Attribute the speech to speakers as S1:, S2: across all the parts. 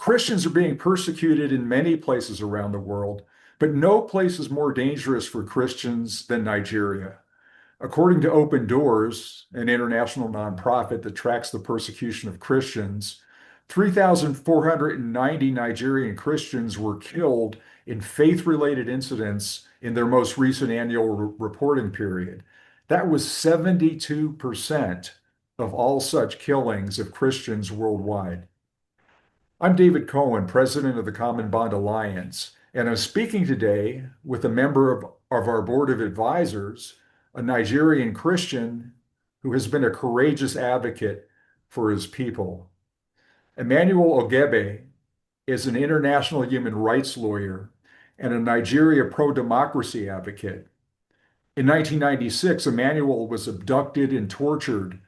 S1: Christians are being persecuted in many places around the world, but no place is more dangerous for Christians than Nigeria. According to Open Doors, an international nonprofit that tracks the persecution of Christians, 3,490 Nigerian Christians were killed in faith-related incidents in their most recent annual reporting period. That was 72% of all such killings of Christians worldwide. I'm David Cohen, president of the Common Bond Alliance, and I'm speaking today with a member of our board of advisors, a Nigerian Christian who has been a courageous advocate for his people. Emmanuel Ogebe is an international human rights lawyer and a Nigeria pro-democracy advocate. In 1996, Emmanuel was abducted and tortured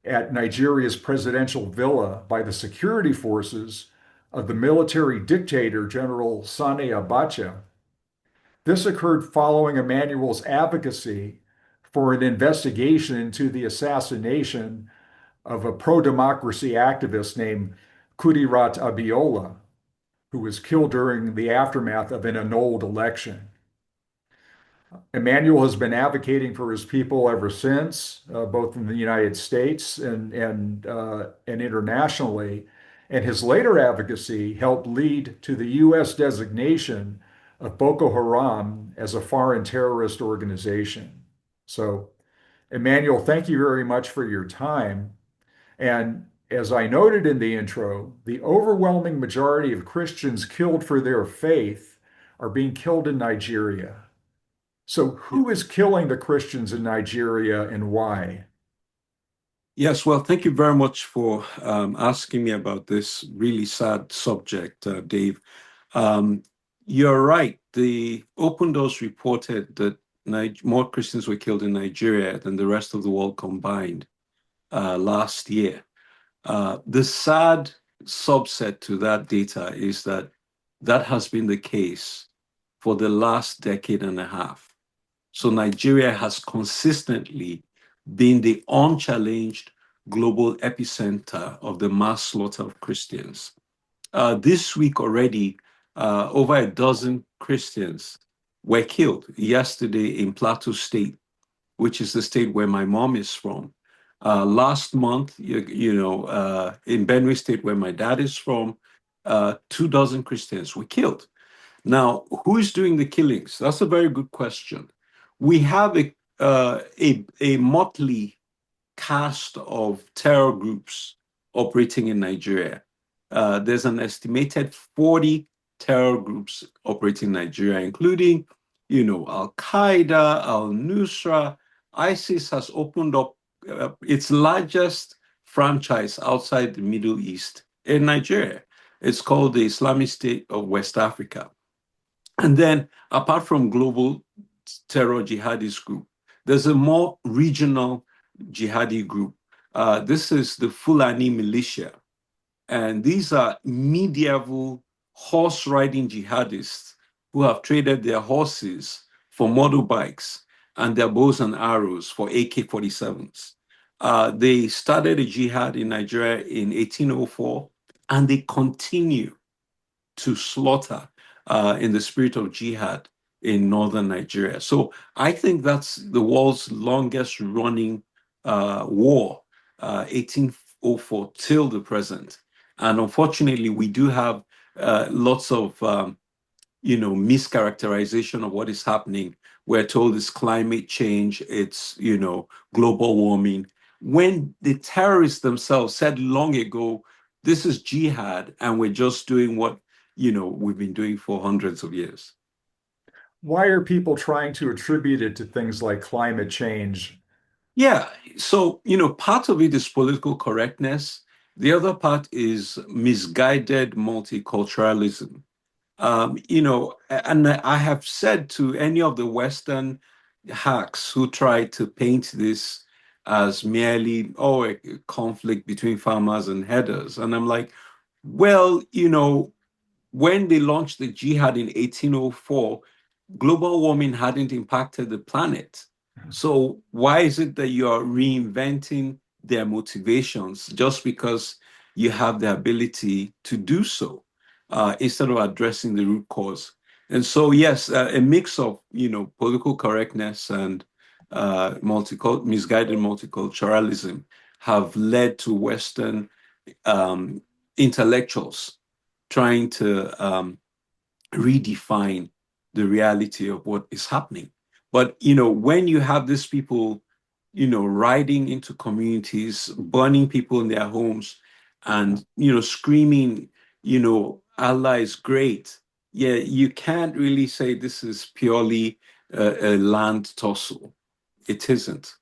S1: at Nigeria's presidential villa by the security forces of the military dictator, General Sani Abacha. This occurred following Emmanuel's advocacy for an investigation into the assassination of a pro-democracy activist named Kudirat Abiola, who was killed during the aftermath of an annulled election. Emmanuel has been advocating for his people ever since, both in the United States and internationally. And his later advocacy helped lead to the U.S. designation of Boko Haram as a foreign terrorist organization. So, Emmanuel, thank you very much for your time. And as I noted in the intro, the overwhelming majority of Christians killed for their faith are being killed in Nigeria. So, who is killing the Christians in Nigeria and why?
S2: Yes, well, thank you very much for asking me about this really sad subject, Dave. You're right. The Open Doors reported that more Christians were killed in Nigeria than the rest of the world combined last year. The sad subset to that data is that that has been the case for the last decade and a half. So Nigeria has consistently been the unchallenged global epicenter of the mass slaughter of Christians. This week already, over a dozen Christians were killed. Yesterday in Plateau State, which is the state where my mom is from. Last month, in Benue State, where my dad is from, 24 Christians were killed. Now, who is doing the killings? That's a very good question. We have a motley cast of terror groups operating in Nigeria. There's an estimated 40 terror groups operating in Nigeria, including, Al-Qaeda, Al-Nusra. ISIS has opened up its largest franchise outside the Middle East in Nigeria. It's called the Islamic State of West Africa. And then, apart from global terror jihadist group, there's a more regional jihadi group. This is the Fulani militia. And these are medieval horse-riding jihadists who have traded their horses for motorbikes and their bows and arrows for AK-47s. They started a jihad in Nigeria in 1804, and they continue to slaughter in the spirit of jihad in northern Nigeria. So I think that's the world's longest running war, 1804 till the present. And unfortunately, we do have lots of, mischaracterization of what is happening. We're told it's climate change, it's, global warming. When the terrorists themselves said long ago, this is jihad, and we're just doing what, we've been doing for hundreds of years.
S1: Why are people trying to attribute it to things like climate change?
S2: Yeah, so, part of it is political correctness. The other part is misguided multiculturalism. And I have said to any of the Western hacks who try to paint this as merely, a conflict between farmers and herders. And I'm like, well, when they launched the jihad in 1804, global warming hadn't impacted the planet. So why is it that you are reinventing their motivations just because you have the ability to do so? instead of addressing the root cause. And so, yes, a mix of political correctness and misguided multiculturalism have led to Western um, intellectuals trying to redefine the reality of what is happening. But when you have these people, riding into communities, burning people in their homes, and screaming, Allah is great. Yeah, you can't really say this is purely a land tussle. It isn't.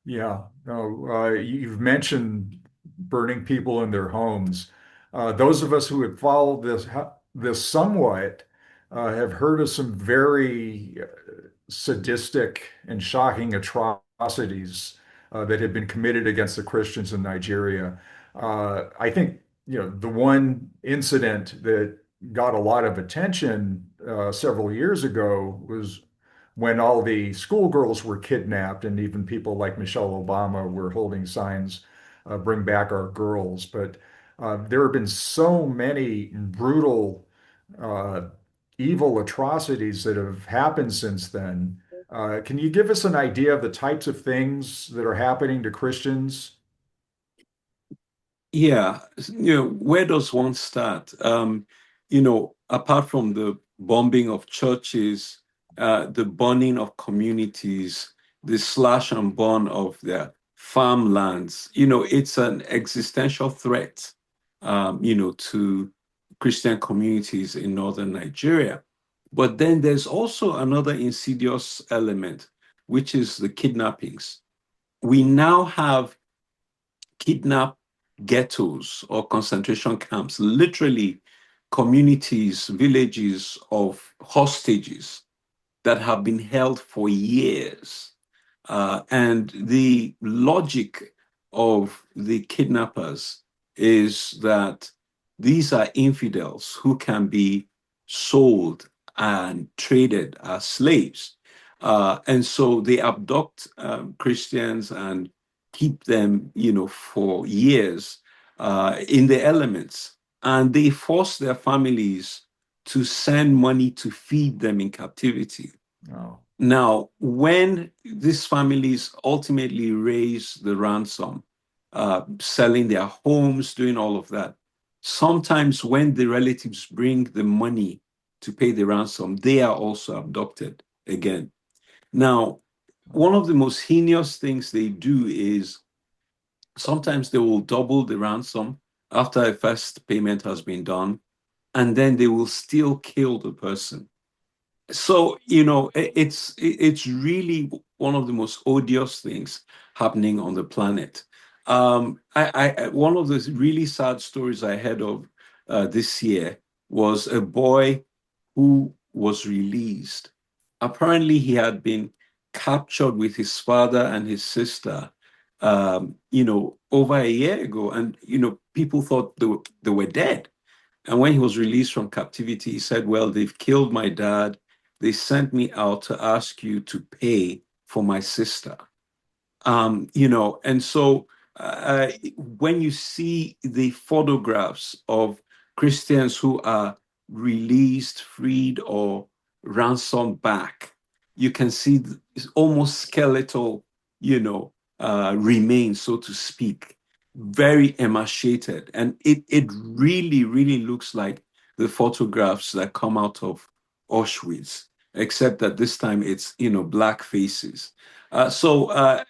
S1: Yeah, no, you've mentioned burning people in their homes. Those of us who have followed this somewhat have heard of some very sadistic and shocking atrocities that have been committed against the Christians in Nigeria. I think, the one incident that got a lot of attention several years ago was when all the schoolgirls were kidnapped, and even people like Michelle Obama were holding signs, bring back our girls. But there have been so many brutal, uh, evil atrocities that have happened since then. Can you give us an idea of the types of things that are happening to Christians?
S2: Yeah, where does one start? Apart from the bombing of churches, the burning of communities, the slash and burn of their farmlands, it's an existential threat, to Christian communities in northern Nigeria. But then there's also another insidious element, which is the kidnappings. We now have kidnap ghettos or concentration camps, literally communities, villages of hostages that have been held for years. And the logic of the kidnappers is that these are infidels who can be sold and traded as slaves. And so they abduct Christians and keep them, for years in the elements. And they force their families to send money to feed them in captivity.
S1: Oh,
S2: Now, when these families ultimately raise the ransom, selling their homes, doing all of that, sometimes when the relatives bring the money to pay the ransom, they are also abducted again. Now, one of the most heinous things they do is sometimes they will double the ransom after a first payment has been done, and then they will still kill the person. So, it's really one of the most odious things happening on the planet. One of the really sad stories I heard of this year was a boy who was released. Apparently, he had been captured with his father and his sister, over a year ago, and people thought they were dead. And when he was released from captivity, he said, "Well, they've killed my dad. They sent me out to ask you to pay for my sister." And so when you see the photographs of Christians who are released, freed, or ransomed back, you can see it's almost skeletal, remains, so to speak, very emaciated. And it really, really looks like the photographs that come out of Auschwitz, except that this time it's, black faces. Another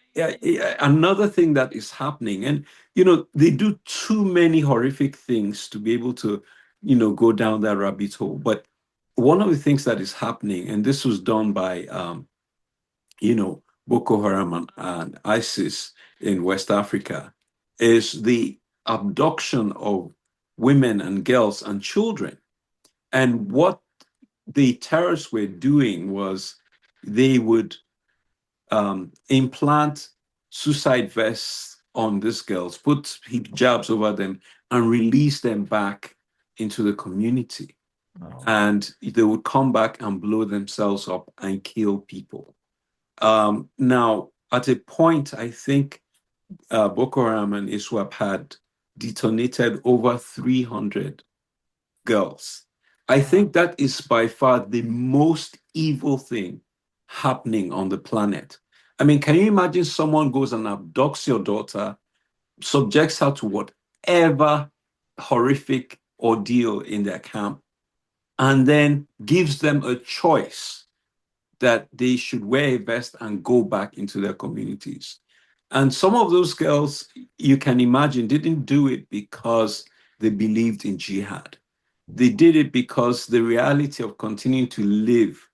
S2: thing that is happening, and they do too many horrific things to be able to, go down that rabbit hole. But one of the things that is happening, and this was done by, Boko Haram and ISIS in West Africa, is the abduction of women and girls and children. And what the terrorists were doing was they would implant suicide vests on these girls, put hijabs over them, and release them back into the community.
S1: oh,
S2: And they would come back and blow themselves up and kill people. Now, at a point, I think Boko Haram and ISWAP had detonated over 300 girls. I think that is by far the most evil thing happening on the planet. I mean, can you imagine someone goes and abducts your daughter, subjects her to whatever horrific ordeal in their camp, and then gives them a choice that they should wear a vest and go back into their communities? And some of those girls, you can imagine, didn't do it because they believed in jihad. They did it because the reality of continuing to live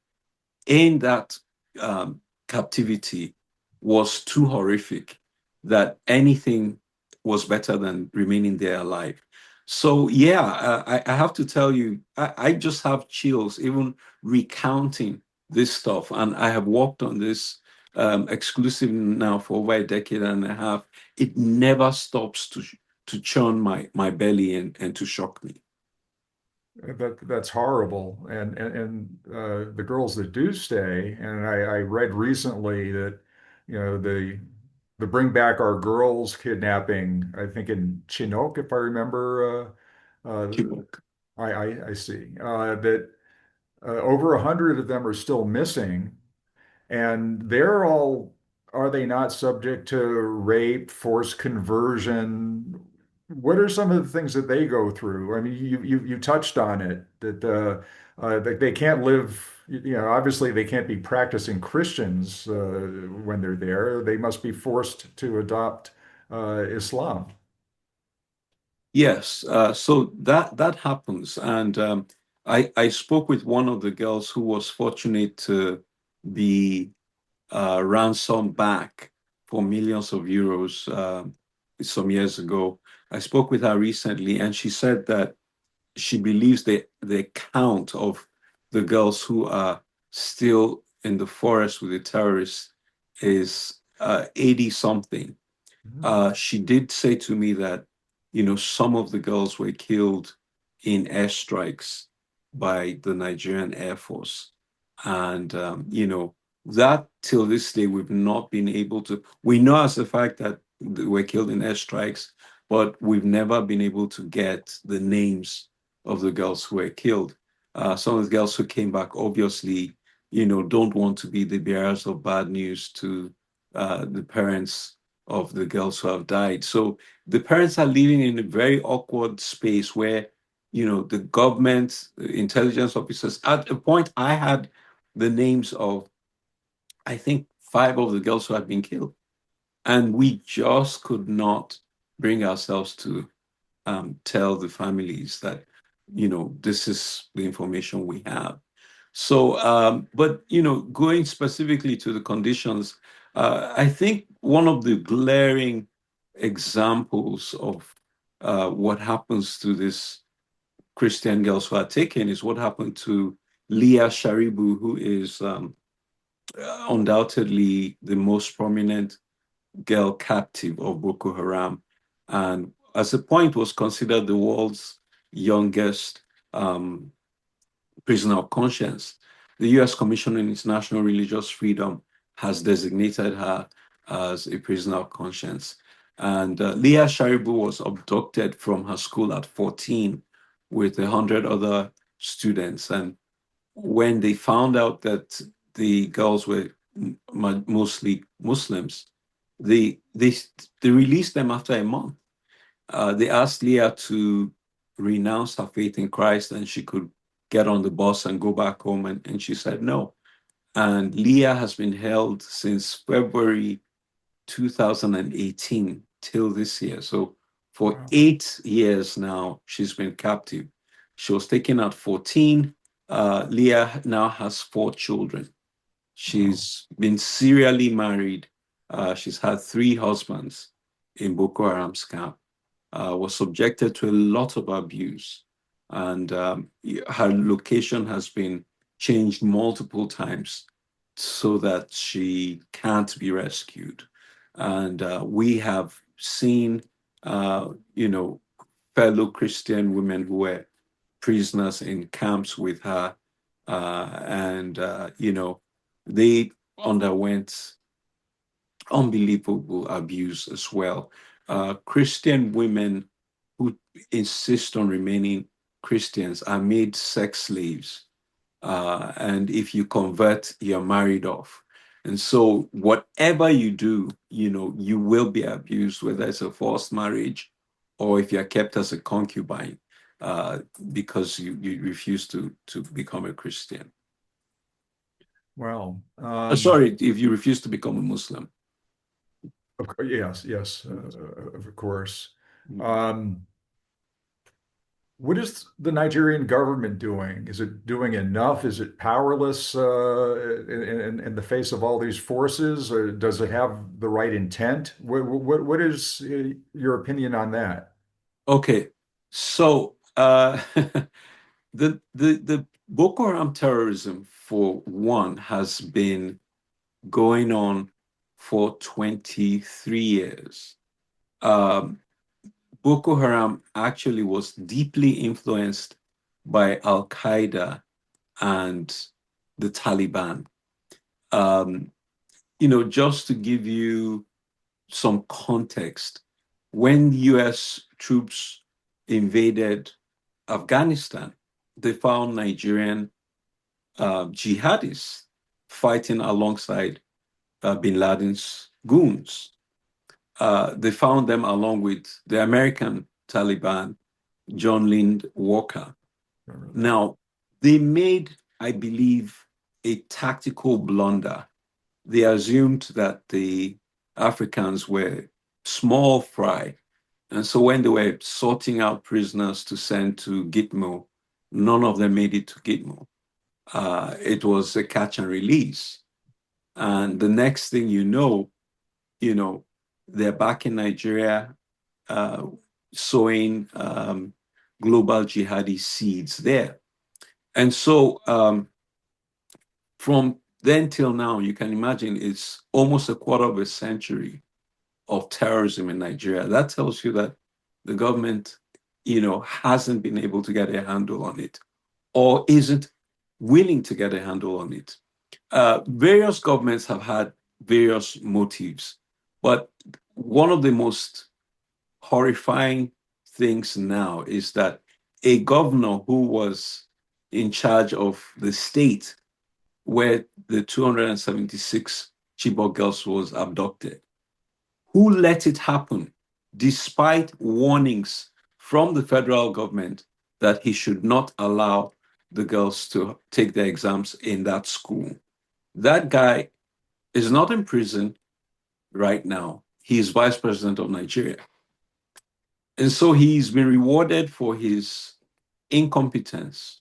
S2: in that um, captivity was too horrific that anything was better than remaining there alive. So, yeah, I have to tell you, I just have chills even recounting this stuff. And I have worked on this exclusively now for over a decade and a half. It never stops to churn my belly and to shock me.
S1: That's horrible. The girls that do stay, and I read recently that, the Bring Back Our Girls kidnapping, I think in Chinook, if I remember, I see that over 100 of them are still missing. And they're all, are they not subject to rape, forced conversion? What are some of the things that they go through? I mean, you touched on it that they can't live, obviously they can't be practicing Christians when they're there. They must be forced to adopt Islam.
S2: Yes, so that happens, and I spoke with one of the girls who was fortunate to be ransomed back for millions of euros some years ago. I spoke with her recently, and she said that she believes the count of the girls who are still in the forest with the terrorists is 80 something.
S1: Mm.
S2: She did say to me that, some of the girls were killed in airstrikes by the Nigerian Air Force. And, that till this day, we've not been able to, we know as a fact that they were killed in airstrikes, but we've never been able to get the names of the girls who were killed. Some of the girls who came back, obviously, don't want to be the bearers of bad news to the parents of the girls who have died. So the parents are living in a very awkward space where, the government, intelligence officers, at a point, I had the names of, I think, five of the girls who had been killed. And we just could not bring ourselves to tell the families that, this is the information we have. So, but, going specifically to the conditions, I think one of the glaring examples of what happens to these Christian girls who are taken is what happened to Leah Sharibu, who is undoubtedly the most prominent girl captive of Boko Haram, and as a point was considered the world's youngest prisoner of conscience. The U.S. Commission on International Religious Freedom has designated her as a prisoner of conscience. And Leah Sharibu was abducted from her school at 14 with 100 other students. And when they found out that the girls were mostly Muslims, they released them after a month. They asked Leah to renounce her faith in Christ and she could get on the bus and go back home. And she said no. And Leah has been held since February 2018 till this year. So for
S1: Wow.
S2: 8 years now, she's been captive. She was taken at 14. Leah now has 4 children.
S1: Wow.
S2: She's been serially married. She's had 3 husbands in Boko Haram's camp. Was subjected to a lot of abuse, and her location has been changed multiple times so that she can't be rescued. And we have seen, fellow Christian women who were prisoners in camps with her, and they underwent unbelievable abuse as well. Christian women who insist on remaining Christians are made sex slaves. And if you convert, you're married off. And so whatever you do, you will be abused, whether it's a forced marriage or if you're kept as a concubine, because you refuse to become a Christian.
S1: Well,
S2: Sorry, if you refuse to become a Muslim.
S1: yes, yes, of course.
S2: Mhm.
S1: Um, what is the Nigerian government doing? Is it doing enough? Is it powerless in the face of all these forces? Or does it have the right intent? What is your opinion on that?
S2: Okay, so the Boko Haram terrorism, for one, has been going on for 23 years. Um, Boko Haram actually was deeply influenced by Al Qaeda and the Taliban. Um, just to give you some context, when US troops invaded Afghanistan, they found Nigerian jihadists fighting alongside bin Laden's goons. They found them along with the American Taliban, John Lind Walker.
S1: Remember that?
S2: Now, they made, I believe, a tactical blunder. They assumed that the Africans were small fry. And so when they were sorting out prisoners to send to Gitmo, none of them made it to Gitmo. It was a catch and release. And the next thing you know, they're back in Nigeria, uh, sowing global jihadi seeds there. And so from then till now, you can imagine it's almost a quarter of a century of terrorism in Nigeria. That tells you that the government, hasn't been able to get a handle on it or isn't willing to get a handle on it. Various governments have had various motives, but one of the most horrifying things now is that a governor who was in charge of the state where the 276 Chibok girls was abducted, who let it happen despite warnings from the federal government that he should not allow the girls to take their exams in that school. That guy is not in prison right now. He is vice president of Nigeria. And so he's been rewarded for his incompetence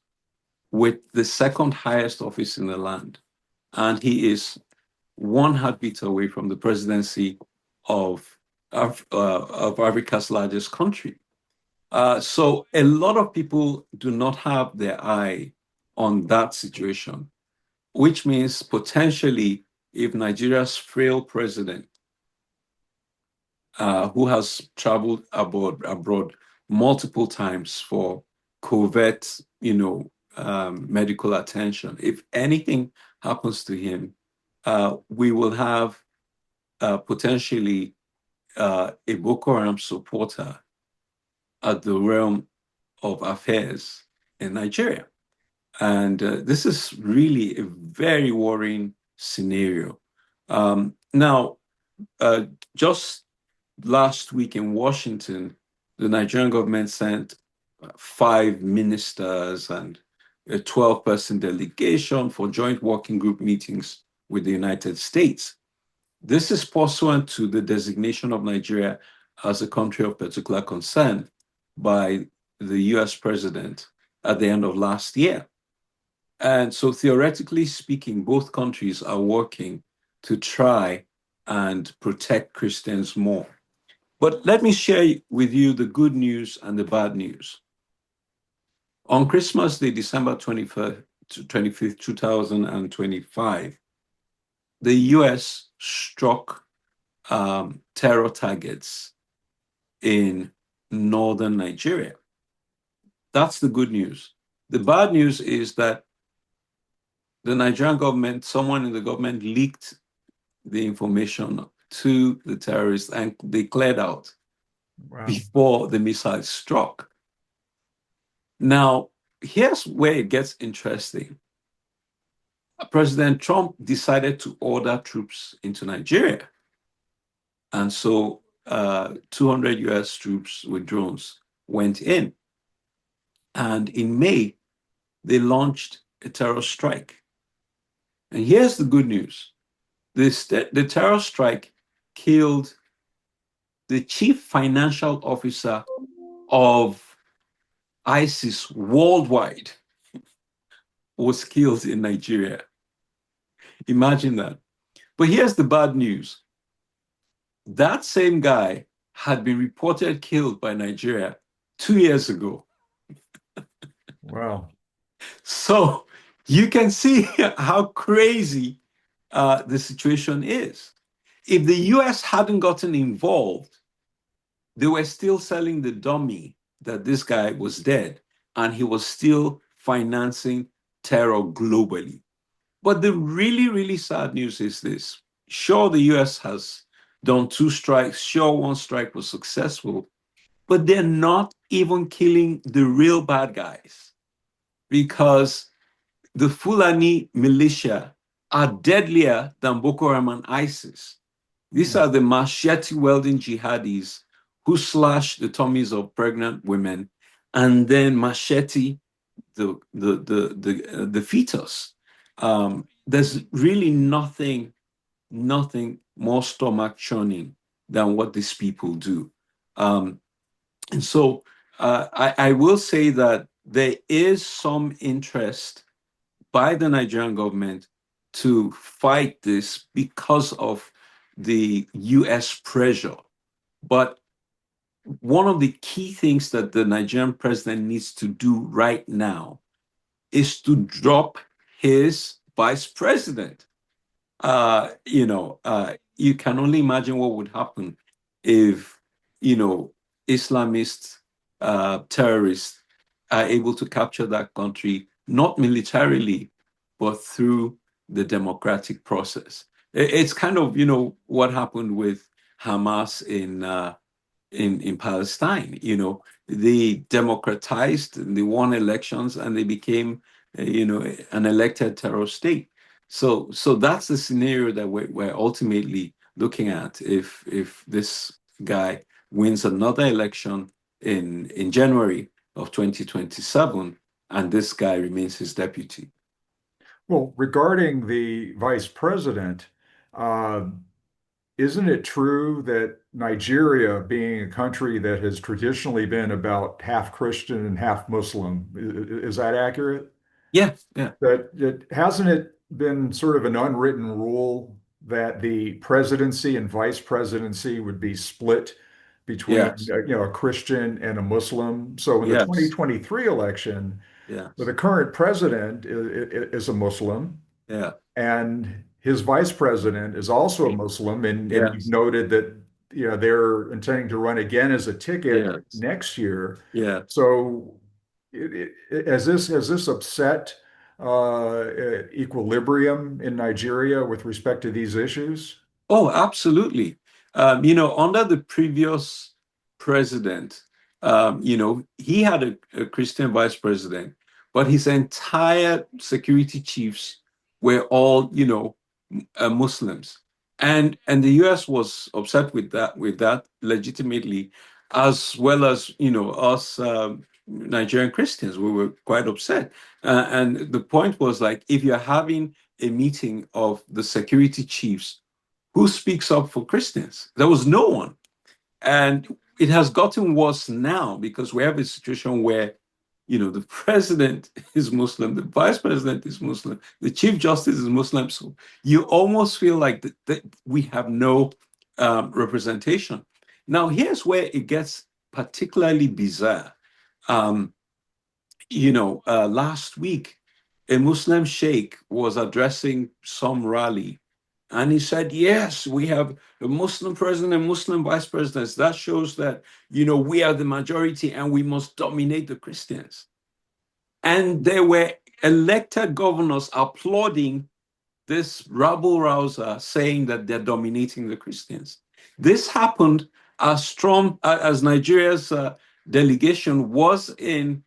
S2: with the second highest office in the land. And he is one heartbeat away from the presidency of Africa's largest country. So a lot of people do not have their eye on that situation, which means potentially if Nigeria's frail president, who has traveled abroad multiple times for covert, medical attention, if anything happens to him, we will have potentially a Boko Haram supporter at the realm of affairs in Nigeria. And this is really a very worrying scenario. Now, just last week in Washington, the Nigerian government sent 5 ministers and a 12-person delegation for joint working group meetings with the United States. This is pursuant to the designation of Nigeria as a country of particular concern by the US president at the end of last year. And so, theoretically speaking, both countries are working to try and protect Christians more. But let me share with you the good news and the bad news. On Christmas Day, December 25th, 2025, the US struck terror targets in northern Nigeria. That's the good news. The bad news is that the Nigerian government, someone in the government leaked the information to the terrorists and they cleared out
S1: Wow.
S2: before the missile struck. Now, here's where it gets interesting. President Trump decided to order troops into Nigeria. And so 200 US troops with drones went in. And in May, they launched a terror strike. And here's the good news. The terror strike killed the chief financial officer of ISIS worldwide was killed in Nigeria. Imagine that. But here's the bad news. That same guy had been reported killed by Nigeria 2 years ago.
S1: Wow.
S2: So you can see how crazy the situation is. If the US hadn't gotten involved, they were still selling the dummy that this guy was dead and he was still financing terror globally. But the really, really sad news is this. Sure, the US has done 2 strikes. Sure, 1 strike was successful, but they're not even killing the real bad guys because the Fulani militia are deadlier than Boko Haram and ISIS. These are the machete-wielding jihadis who slash the tummies of pregnant women and then machete the fetus. There's really nothing more stomach churning than what these people do. And so I will say that there is some interest by the Nigerian government to fight this because of the US pressure. But one of the key things that the Nigerian president needs to do right now is to drop his vice president. You can only imagine what would happen if, Islamist terrorists are able to capture that country, not militarily, but through the democratic process. It's kind of, what happened with Hamas in Palestine. They democratized, they won elections, and they became, an elected terror state. So that's the scenario that we're ultimately looking at if this guy wins another election in January of 2027, and this guy remains his deputy.
S1: Well, regarding the vice president, uh, isn't it true that Nigeria, being a country that has traditionally been about half Christian and half Muslim, is that accurate?
S2: Yeah, yeah,
S1: That hasn't it been sort of an unwritten rule that the presidency and vice presidency would be split between
S2: yes,
S1: a Christian and a Muslim? So in the
S2: yes,
S1: 2023 election,
S2: yes,
S1: the current president is a Muslim,
S2: yeah,
S1: and his vice president is also a Muslim, and you've
S2: yes,
S1: noted that they're intending to run again as a ticket
S2: yes,
S1: next year.
S2: yes.
S1: So has this upset equilibrium in Nigeria with respect to these issues?
S2: Oh, absolutely. Under the previous president, he had a Christian vice president, but his entire security chiefs were all, Muslims. And the US was upset with that legitimately, as well as, us Nigerian Christians. We were quite upset. And the point was like, if you're having a meeting of the security chiefs, who speaks up for Christians? There was no one. And it has gotten worse now because we have a situation where, the president is Muslim, the vice president is Muslim, the chief justice is Muslim. So you almost feel like that we have no representation. Now, here's where it gets particularly bizarre. Um, last week, a Muslim sheikh was addressing some rally, and he said, yes, we have a Muslim president and Muslim vice presidents. That shows that, we are the majority and we must dominate the Christians. And there were elected governors applauding this rabble rouser saying that they're dominating the Christians. This happened as Nigeria's delegation was in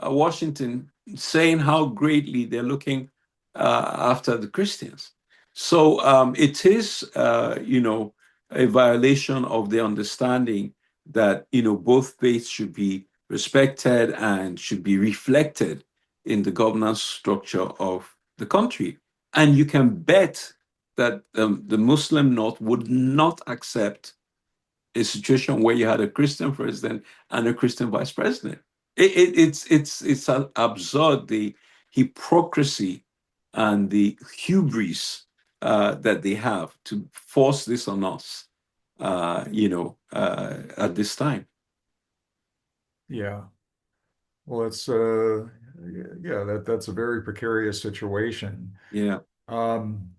S2: Washington saying how greatly they're looking after the Christians. So it is, a violation of the understanding that, both faiths should be respected and should be reflected in the governance structure of the country. And you can bet that the Muslim North would not accept a situation where you had a Christian president and a Christian vice president. It's absurd, the hypocrisy and the hubris that they have to force this on us, at this time.
S1: Yeah. Well, yeah, that's a very precarious situation.
S2: Yeah,
S1: Um,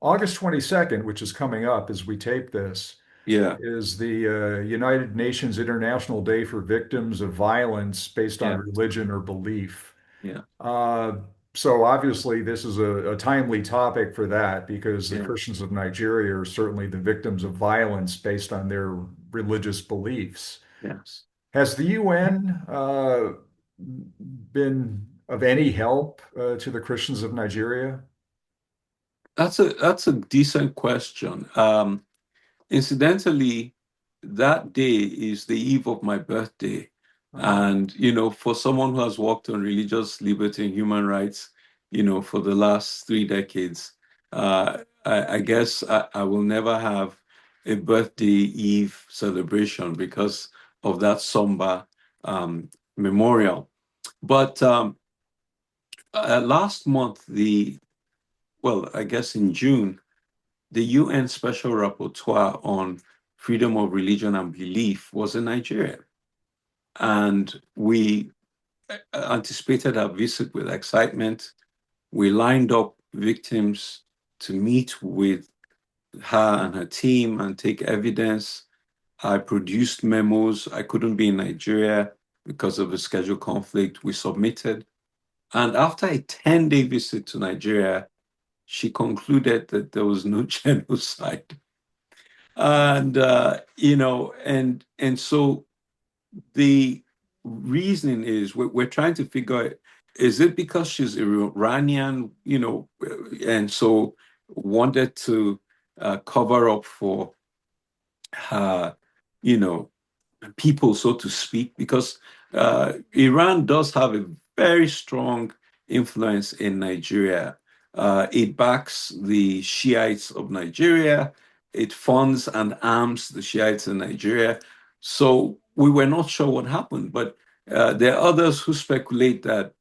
S1: August 22nd, which is coming up as we tape this,
S2: yeah,
S1: is the United Nations International Day for Victims of Violence based on
S2: yeah,
S1: religion or belief.
S2: yeah,
S1: Uh, so obviously, this is a timely topic for that because the
S2: yeah,
S1: Christians of Nigeria are certainly the victims of violence based on their religious beliefs.
S2: yes.
S1: Has the UN been of any help to the Christians of Nigeria?
S2: That's a decent question. Incidentally, that day is the eve of my birthday.
S1: Uh,
S2: And, for someone who has worked on religious liberty and human rights, for the last 3 decades, I guess I will never have a birthday eve celebration because of that somber memorial. But last month, I guess in June, the UN Special Rapporteur on freedom of religion and belief was in Nigeria. And we anticipated our visit with excitement. We lined up victims to meet with her and her team and take evidence. I produced memos. I couldn't be in Nigeria because of a schedule conflict. We submitted. And after a 10-day visit to Nigeria, she concluded that there was no genocide. And and so the reasoning is we're trying to figure out, is it because she's Iranian, and so wanted to cover up for her, you know, people, so to speak, because Iran does have a very strong influence in Nigeria. It backs the Shiites of Nigeria. It funds and arms the Shiites in Nigeria. So we were not sure what happened, but there are others who speculate that,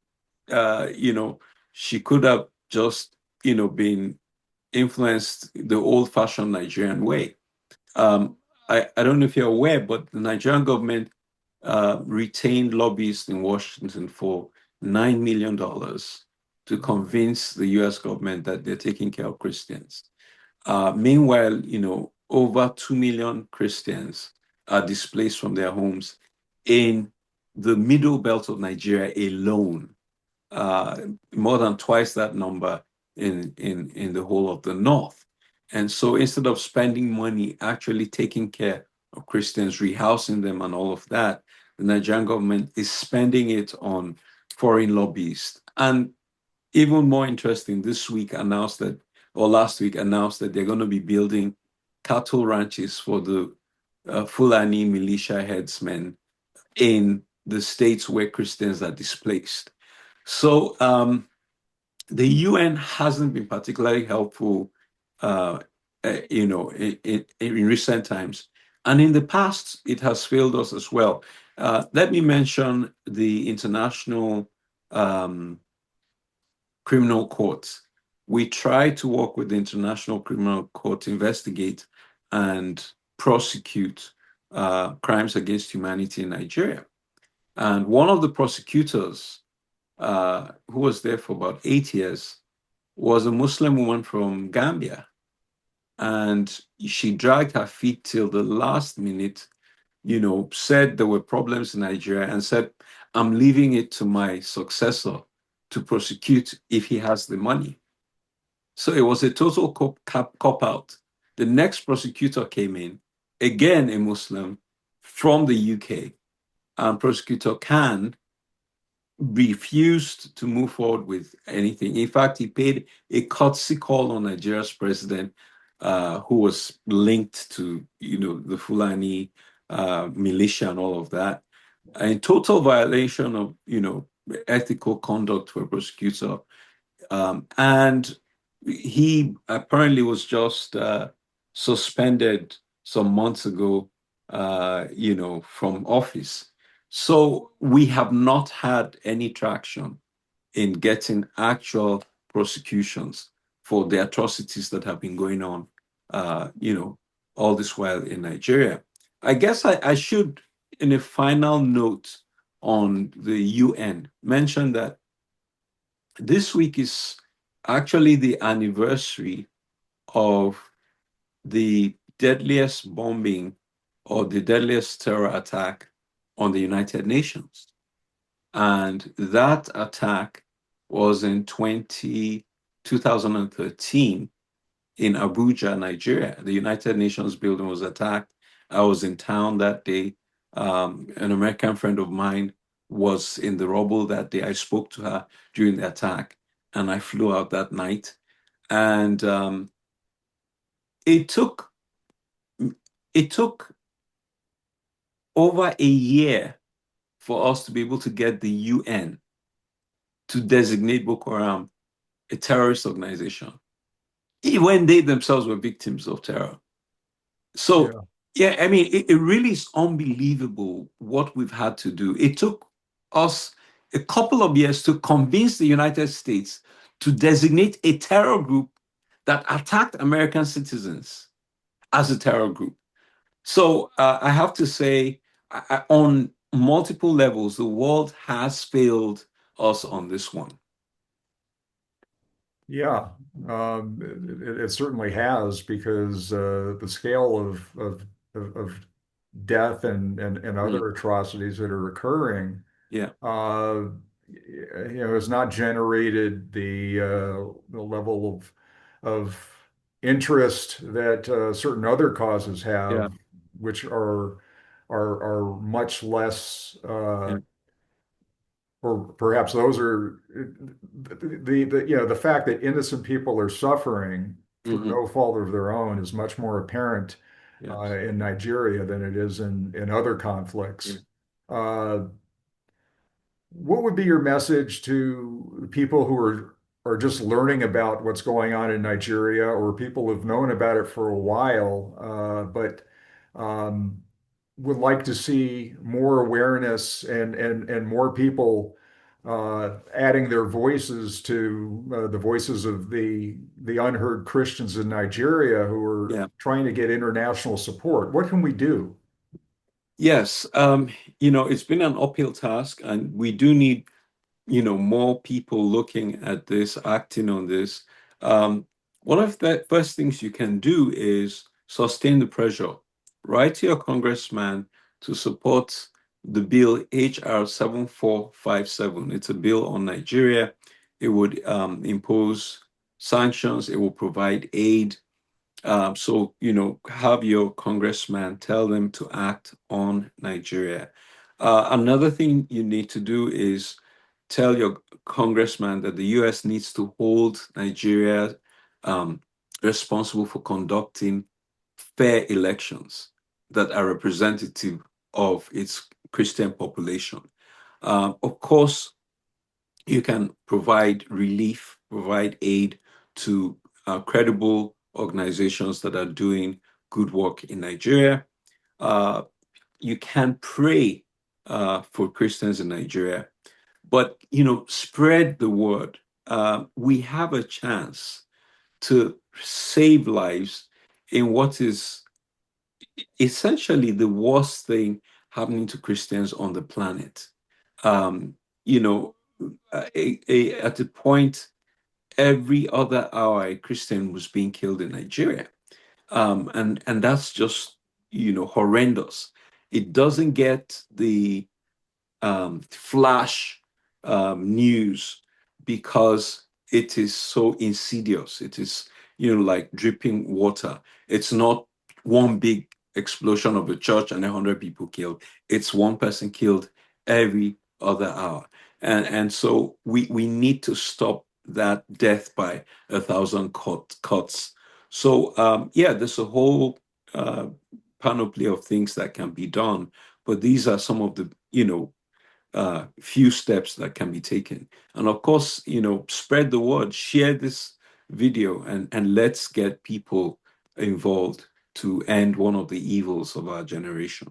S2: she could have just, been influenced the old-fashioned Nigerian way. Um, I don't know if you're aware, but the Nigerian government retained lobbyists in Washington for $9 million to convince the US government that they're taking care of Christians. Meanwhile, over 2 million Christians are displaced from their homes in the middle belt of Nigeria alone, uh, more than twice that number in the whole of the North. And so instead of spending money actually taking care of Christians, rehousing them and all of that, the Nigerian government is spending it on foreign lobbyists. And even more interesting, this week announced that, or last week announced that they're going to be building cattle ranches for the Fulani militia headsmen in the states where Christians are displaced. So the UN hasn't been particularly helpful, in recent times. And in the past, it has failed us as well. Let me mention the International Criminal Court. We try to work with the International Criminal Court to investigate and prosecute crimes against humanity in Nigeria. And one of the prosecutors, who was there for about 8 years, was a Muslim woman from Gambia. And she dragged her feet till the last minute, said there were problems in Nigeria and said, I'm leaving it to my successor to prosecute if he has the money. So it was a total cop out. The next prosecutor came in, again a Muslim from the UK, and Prosecutor Khan refused to move forward with anything. In fact, he paid a courtesy call on Nigeria's president, who was linked to, the Fulani militia and all of that, in total violation of, ethical conduct for a prosecutor. And he apparently was just suspended some months ago, from office. So we have not had any traction in getting actual prosecutions for the atrocities that have been going on, all this while in Nigeria. I guess I should, in a final note on the UN, mention that this week is actually the anniversary of the deadliest bombing or the deadliest terror attack on the United Nations. And that attack was in 2013 in Abuja, Nigeria. The United Nations building was attacked. I was in town that day. An American friend of mine was in the rubble that day. I spoke to her during the attack, and I flew out that night. And it took over a year for us to be able to get the UN to designate Boko Haram a terrorist organization, when they themselves were victims of terror. So,
S1: Yeah.
S2: yeah, I mean, it really is unbelievable what we've had to do. It took us a couple of years to convince the United States to designate a terror group that attacked American citizens as a terror group. So I have to say, on multiple levels, the world has failed us on this one.
S1: Yeah, it certainly has because the scale of death and
S2: Mm,
S1: other atrocities that are occurring,
S2: yeah,
S1: has not generated the level of interest that certain other causes
S2: yeah,
S1: have, which are much less.
S2: yeah.
S1: Or perhaps those are the fact that innocent people are suffering through
S2: Hmm.
S1: no fault of their own is much more apparent
S2: Yes.
S1: in Nigeria than it is in other
S2: Yeah.
S1: conflicts. Uh, what would be your message to people who are just learning about what's going on in Nigeria, or people who've known about it for a while, but um, would like to see more awareness and more people adding their voices to the voices of the unheard Christians in Nigeria who are
S2: Yeah.
S1: trying to get international support? What can we do?
S2: Yes. It's been an uphill task, and we do need, more people looking at this, acting on this. Um, One of the first things you can do is sustain the pressure. Write to your congressman to support the bill HR 7457. It's a bill on Nigeria. It would impose sanctions, it will provide aid. So, have your congressman tell them to act on Nigeria. Another thing you need to do is tell your congressman that the US needs to hold Nigeria um, responsible for conducting fair elections that are representative of its Christian population. Of course, you can provide relief, provide aid to credible organizations that are doing good work in Nigeria. Uh, you can pray for Christians in Nigeria, but spread the word. We have a chance to save lives in what is essentially the worst thing happening to Christians on the planet. Um, you know, at a point, every other hour, a Christian was being killed in Nigeria, and that's just horrendous. It doesn't get the flash news because it is so insidious. It is, like dripping water. It's not one big explosion of a church and 100 people killed. It's one person killed every other hour. And so we need to stop that death by 1,000 cuts. So yeah, there's a whole uh, panoply of things that can be done, but these are some of the few steps that can be taken. And of course, spread the word, share this video, and let's get people involved to end one of the evils of our generation.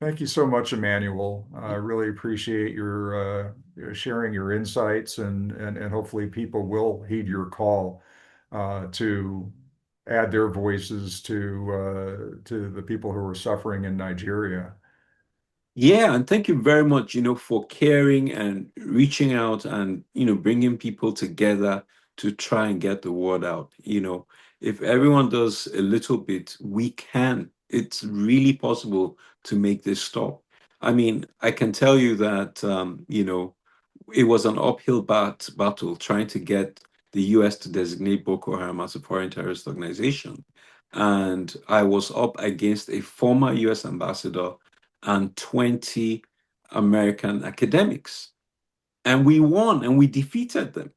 S1: Thank you so much, Emmanuel. I really appreciate your sharing your insights, and hopefully people will heed your call to add their voices to the people who are suffering in Nigeria.
S2: Yeah, and thank you very much, for caring and reaching out and, bringing people together to try and get the word out. If everyone does a little bit, we can. It's really possible to make this stop. I mean, I can tell you that, it was an uphill battle trying to get the US to designate Boko Haram as a foreign terrorist organization. And I was up against a former US ambassador and 20 American academics. And we won and we defeated them.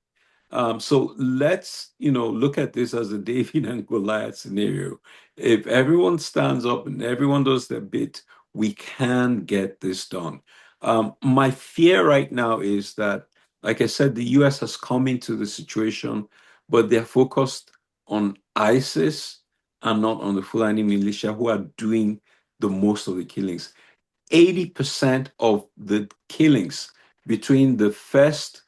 S2: So let's, look at this as a David and Goliath scenario. If everyone stands up and everyone does their bit, we can get this done. My fear right now is that, like I said, the US has come into the situation, but they're focused on ISIS and not on the Fulani militia who are doing the most of the killings. 80% of the killings between the first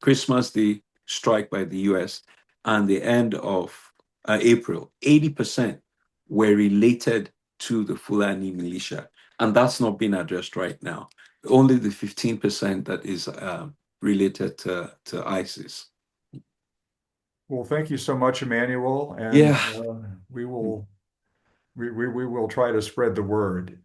S2: Christmas Day strike by the US and the end of April, 80% were related to the Fulani militia. And that's not being addressed right now. Only the 15% that is related to ISIS.
S1: Well, thank you so much, Emmanuel, and
S2: Yeah.
S1: we will try to spread the word.